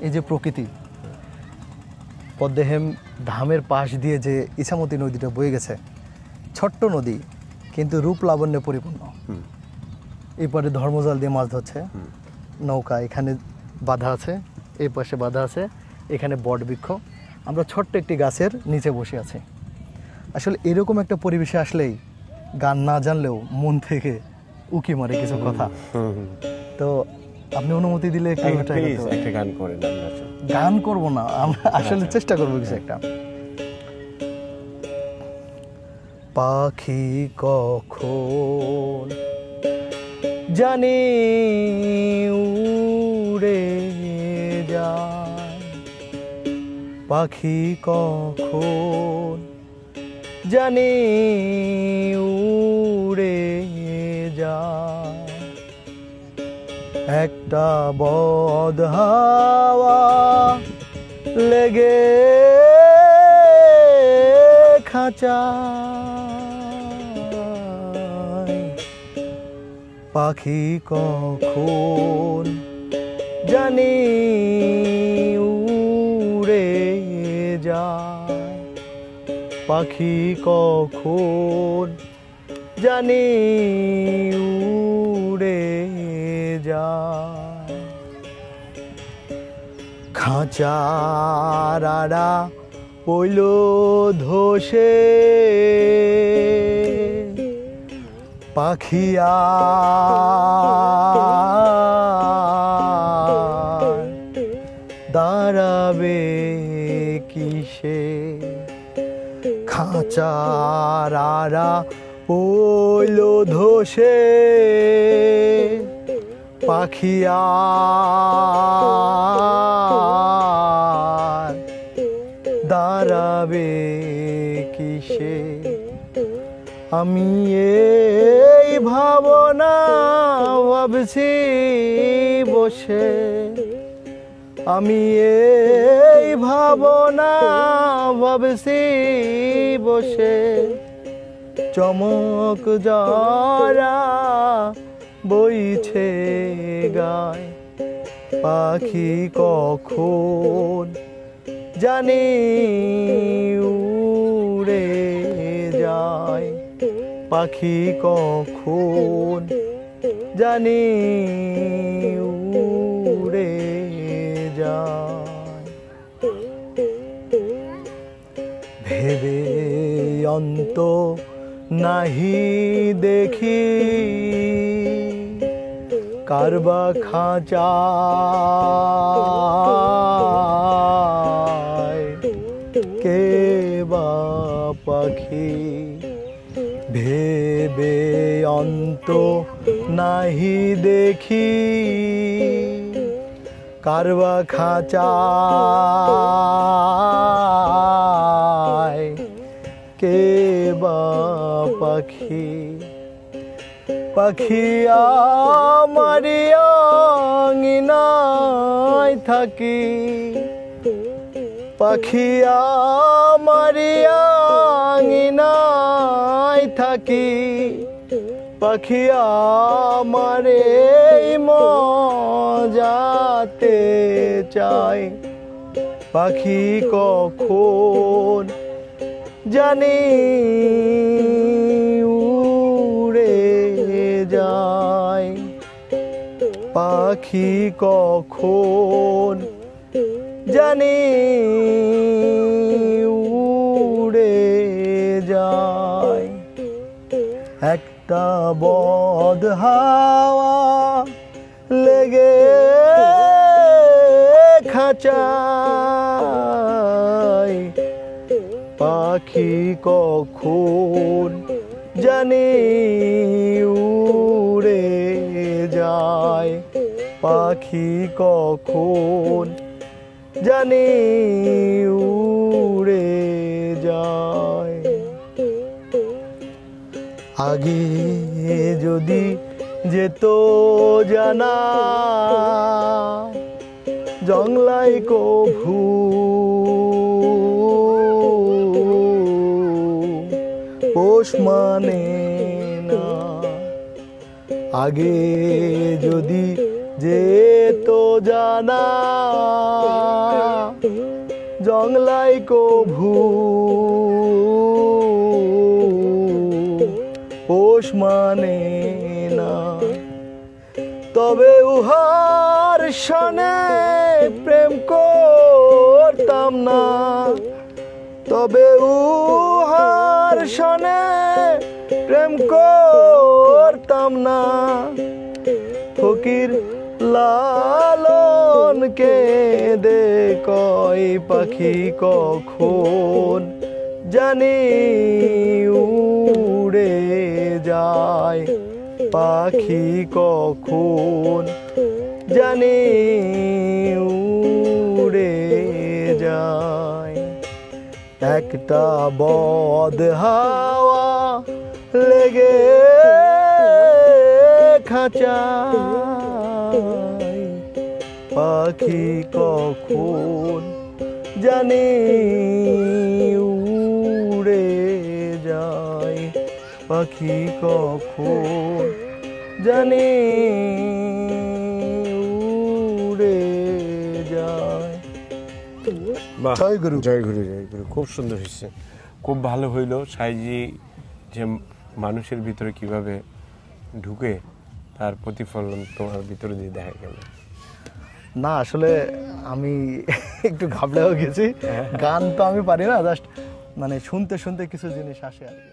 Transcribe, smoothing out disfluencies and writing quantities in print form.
এই যে প্রকৃতি, পদ্মেহেম ধামের পাশ দিয়ে যে ইছামতি নদীটা বয়ে গেছে, ছোট্ট নদী কিন্তু রূপ লাবণ্যে পরিপূর্ণ। এই পারে ধর্মজাল দিয়ে মাছ ধরছে, নৌকা এখানে বাঁধা আছে, এই পাশে বাঁধা আছে, এখানে বট বৃক্ষ, আমরা ছোট্ট একটি গাছের নিচে বসে আছি। আসলে এরকম একটা পরিবেশে আসলেই গান না জানলেও মন থেকে উকি মারে কিছু কথা। তো আপনি অনুমতি দিলে একটা গান করেন। গান করবো না, আমরা আসলে চেষ্টা করবো কিছু একটা। পাখি কখন জানি উড়ে যায়, পাখি কখন জানি উড়ে যায়, একটা বদ হাওয়া লেগে খাঁচায়, পাখি কখন জানি উড়ে যায়, পাখি কখন জানি উড়ে যায়, খাঁচারারা পইল ধসে, পাখিয়া দাঁড়াবে কিসে, খাঁচারারা পইল ধসে, পাখিয়া দাঁড়াবে কিসে, আমি এই ভাবনা ভাবছি বসে, আমি এই ভাবনা ভাবছি বসে, চমক যারা বইছে গায়, পাখি কখন জানি উড়ে যায়, পাখি কখন জানি উড়ে যায়, ভেবে অন্ত নাহি দেখি কারবা খাঁচায়, কে বা পাখি, ভেবে অন্ত নাহি দেখি কারবা খাঁচায়, কে বা পাখি, পাখি আমারি আঙিনায় থাকি, পাখি আমারি আঙিনায় থাকি, পাখি আমারে মজাতে চাই, পাখি কখন জানি উড়ে যায়, পাখি কখন জানি উড়ে যায়, একটা বদ হাওয়া লেগে খাঁচায়, পাখি কখন জানি উড়ে যায়, পাখি কখন জানি উড়ে যায়, আগে যদি যেত জানা জংলাই কভু, পোষ মানে না, আগে যদি যেত জানা কভু পোষ মানে না, তবে উহার সনে প্রেম করতাম না, তবে উহার সনে প্রেম করতাম না। ফকির লালনকে দে কয় পাখি কখন জানি উড়ে যায়, পাখি কখন জানি উড়ে যায়। একটা বদ হাওয়া লেগে খাঁচায়, পাখি কখন জানি উড়ে যায়, পাখি কখন জানি উড়ে যায়। বাহ, জয় গুরু। জয় গুরু, জয় গুরু। খুব সুন্দর হয়েছে, খুব ভালো হইলো। সাইজি যে মানুষের ভিতরে কিভাবে ঢুকে তার প্রতিফলন তোমার ভিতরে দিয়ে দেখা গেল। না আসলে আমি একটু ঘাবড়েও গেছি, গান তো আমি পারি না, জাস্ট মানে শুনতে শুনতে কিছু জিনিস আসে আর কি।